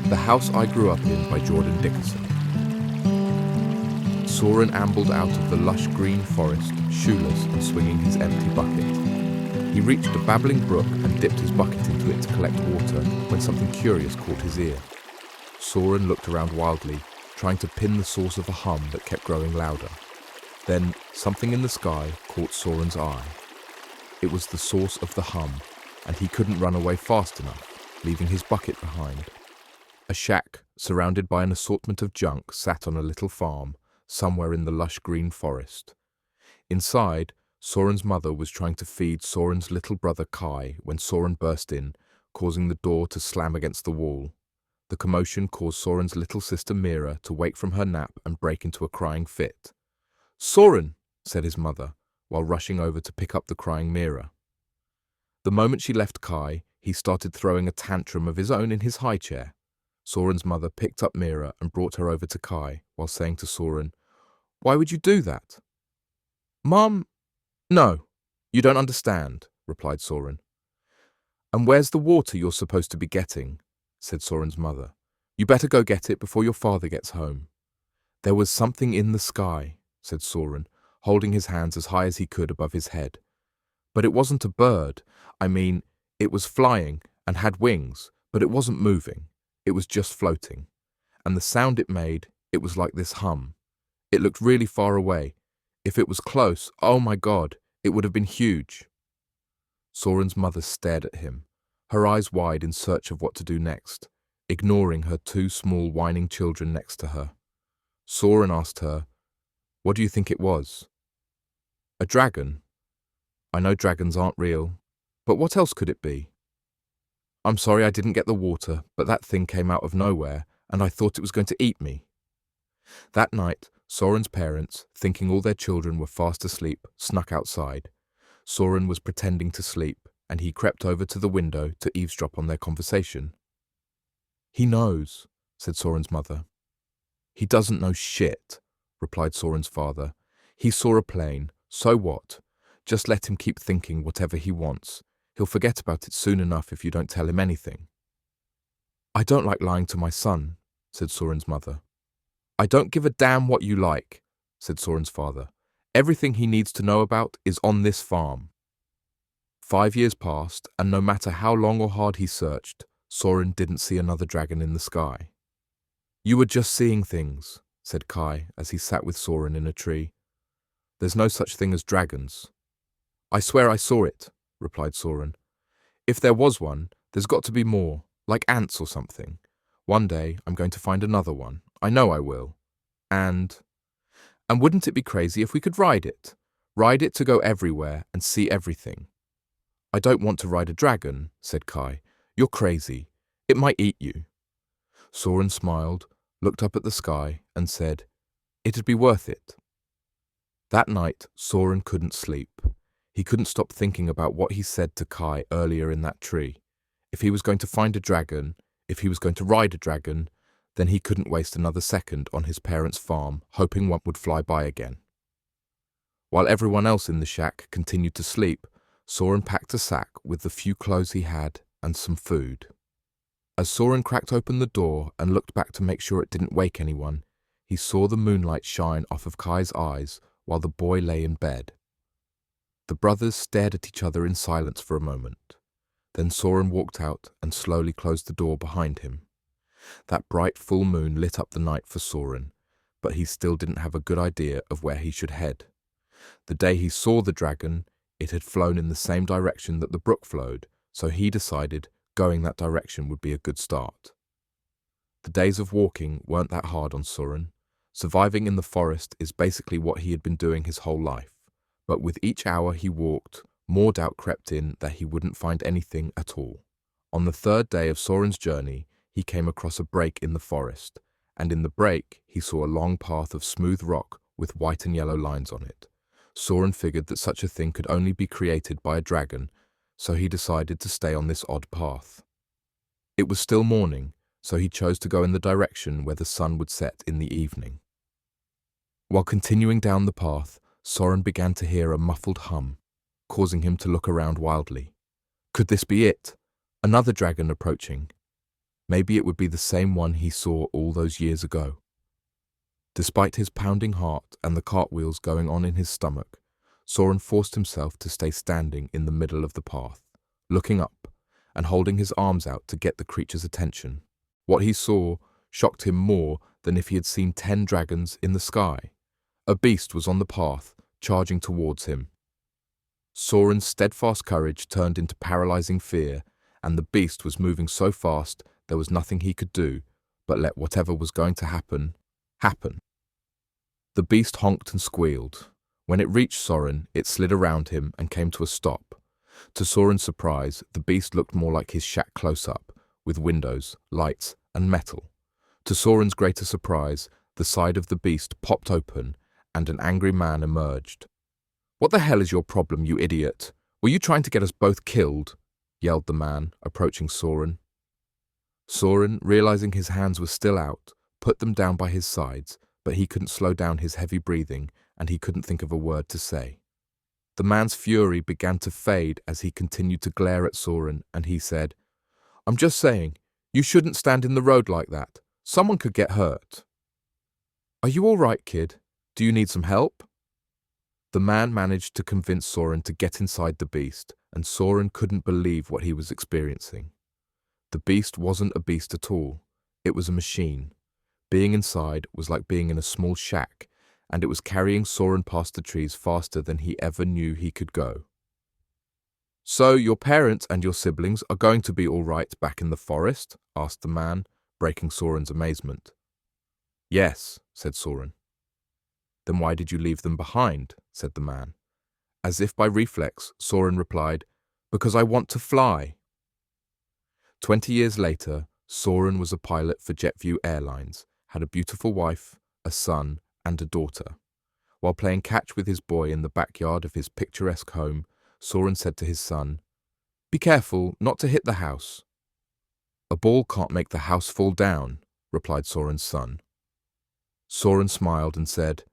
The House I Grew Up In by Jordan Dickerson. Soren ambled out of the lush green forest, shoeless and swinging his empty bucket. He reached a babbling brook and dipped his bucket into it to collect water when something curious caught his ear. Soren looked around wildly, trying to pin the source of a hum that kept growing louder. Then something in the sky caught Soren's eye. It was the source of the hum, and he couldn't run away fast enough, leaving his bucket behind. A shack, surrounded by an assortment of junk, sat on a little farm, somewhere in the lush green forest. Inside, Soren's mother was trying to feed Soren's little brother Kai when Soren burst in, causing the door to slam against the wall. The commotion caused Soren's little sister Mira to wake from her nap and break into a crying fit. "Soren!" said his mother, while rushing over to pick up the crying Mira. The moment she left Kai, he started throwing a tantrum of his own in his high chair. Soren's mother picked up Mira and brought her over to Kai, while saying to Soren, "Why would you do that?" "Mom, no, you don't understand," replied Soren. "And where's the water you're supposed to be getting?" said Soren's mother. "You better go get it before your father gets home." "There was something in the sky," said Soren, holding his hands as high as he could above his head. "But it wasn't a bird. I mean, it was flying and had wings, but it wasn't moving. It was just floating. And the sound it made, it was like this hum. It looked really far away. If it was close, oh my God, it would have been huge." Soren's mother stared at him, her eyes wide in search of what to do next, ignoring her two small whining children next to her. Soren asked her, "What do you think it was?" "A dragon. I know dragons aren't real, but what else could it be? I'm sorry I didn't get the water, but that thing came out of nowhere, and I thought it was going to eat me." That night, Soren's parents, thinking all their children were fast asleep, snuck outside. Soren was pretending to sleep, and he crept over to the window to eavesdrop on their conversation. "He knows," said Soren's mother. "He doesn't know shit," replied Soren's father. "He saw a plane. So what? Just let him keep thinking whatever he wants. He'll forget about it soon enough if you don't tell him anything." "I don't like lying to my son," said Soren's mother. "I don't give a damn what you like," said Soren's father. "Everything he needs to know about is on this farm." 5 years passed, and no matter how long or hard he searched, Soren didn't see another dragon in the sky. "You were just seeing things," said Kai as he sat with Soren in a tree. "There's no such thing as dragons." "I swear I saw it," replied Soren. "If there was one, there's got to be more, like ants or something. One day I'm going to find another one. I know I will. And wouldn't it be crazy if we could ride it? Ride it to go everywhere and see everything." "I don't want to ride a dragon," said Kai. "You're crazy. It might eat you." Soren smiled, looked up at the sky, and said, "It'd be worth it." That night, Soren couldn't sleep. He couldn't stop thinking about what he said to Kai earlier in that tree. If he was going to find a dragon, if he was going to ride a dragon, then he couldn't waste another second on his parents' farm, hoping one would fly by again. While everyone else in the shack continued to sleep, Soren packed a sack with the few clothes he had and some food. As Soren cracked open the door and looked back to make sure it didn't wake anyone, he saw the moonlight shine off of Kai's eyes while the boy lay in bed. The brothers stared at each other in silence for a moment. Then Soren walked out and slowly closed the door behind him. That bright full moon lit up the night for Soren, but he still didn't have a good idea of where he should head. The day he saw the dragon, it had flown in the same direction that the brook flowed, so he decided going that direction would be a good start. The days of walking weren't that hard on Soren. Surviving in the forest is basically what he had been doing his whole life. But with each hour he walked, more doubt crept in that he wouldn't find anything at all. On the third day of Soren's journey, he came across a break in the forest, and in the break he saw a long path of smooth rock with white and yellow lines on it. Soren figured that such a thing could only be created by a dragon, so he decided to stay on this odd path. It was still morning, so he chose to go in the direction where the sun would set in the evening. While continuing down the path, Soren began to hear a muffled hum, causing him to look around wildly. Could this be it? Another dragon approaching? Maybe it would be the same one he saw all those years ago. Despite his pounding heart and the cartwheels going on in his stomach, Soren forced himself to stay standing in the middle of the path, looking up and holding his arms out to get the creature's attention. What he saw shocked him more than if he had seen 10 dragons in the sky. A beast was on the path, charging towards him. Soren's steadfast courage turned into paralyzing fear, and the beast was moving so fast there was nothing he could do but let whatever was going to happen, happen. The beast honked and squealed. When it reached Soren, it slid around him and came to a stop. To Soren's surprise, the beast looked more like his shack close-up, with windows, lights, and metal. To Soren's greater surprise, the side of the beast popped open, and an angry man emerged. "What the hell is your problem, you idiot? Were you trying to get us both killed?" yelled the man, approaching Soren. Soren, realizing his hands were still out, put them down by his sides, but he couldn't slow down his heavy breathing, and he couldn't think of a word to say. The man's fury began to fade as he continued to glare at Soren, and he said, "I'm just saying, you shouldn't stand in the road like that. Someone could get hurt." "Are you all right, kid? Do you need some help?" The man managed to convince Soren to get inside the beast, and Soren couldn't believe what he was experiencing. The beast wasn't a beast at all. It was a machine. Being inside was like being in a small shack, and it was carrying Soren past the trees faster than he ever knew he could go. "So your parents and your siblings are going to be all right back in the forest?" asked the man, breaking Soren's amazement. "Yes," said Soren. "Then why did you leave them behind?" said the man. As if by reflex, Soren replied, "Because I want to fly." 20 years later, Soren was a pilot for JetView Airlines, had a beautiful wife, a son, and a daughter. While playing catch with his boy in the backyard of his picturesque home, Soren said to his son, "Be careful not to hit the house." "A ball can't make the house fall down," replied Soren's son. Soren smiled and said,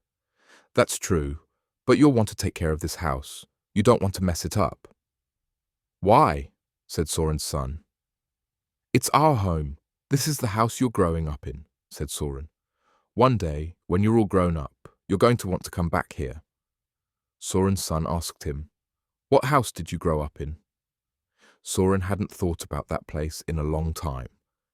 "That's true, but you'll want to take care of this house. You don't want to mess it up." "Why?" said Soren's son. "It's our home. This is the house you're growing up in," said Soren. "One day, when you're all grown up, you're going to want to come back here." Soren's son asked him, "What house did you grow up in?" Soren hadn't thought about that place in a long time.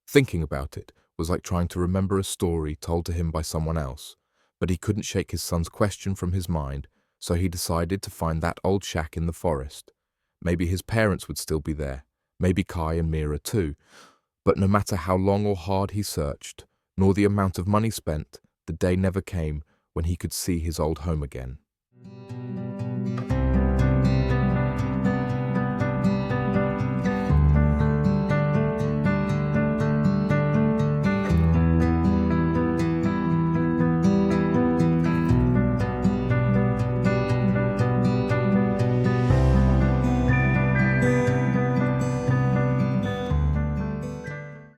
Thinking about it was like trying to remember a story told to him by someone else, but he couldn't shake his son's question from his mind, so he decided to find that old shack in the forest. Maybe his parents would still be there, maybe Kai and Mira too, but no matter how long or hard he searched, nor the amount of money spent, the day never came when he could see his old home again.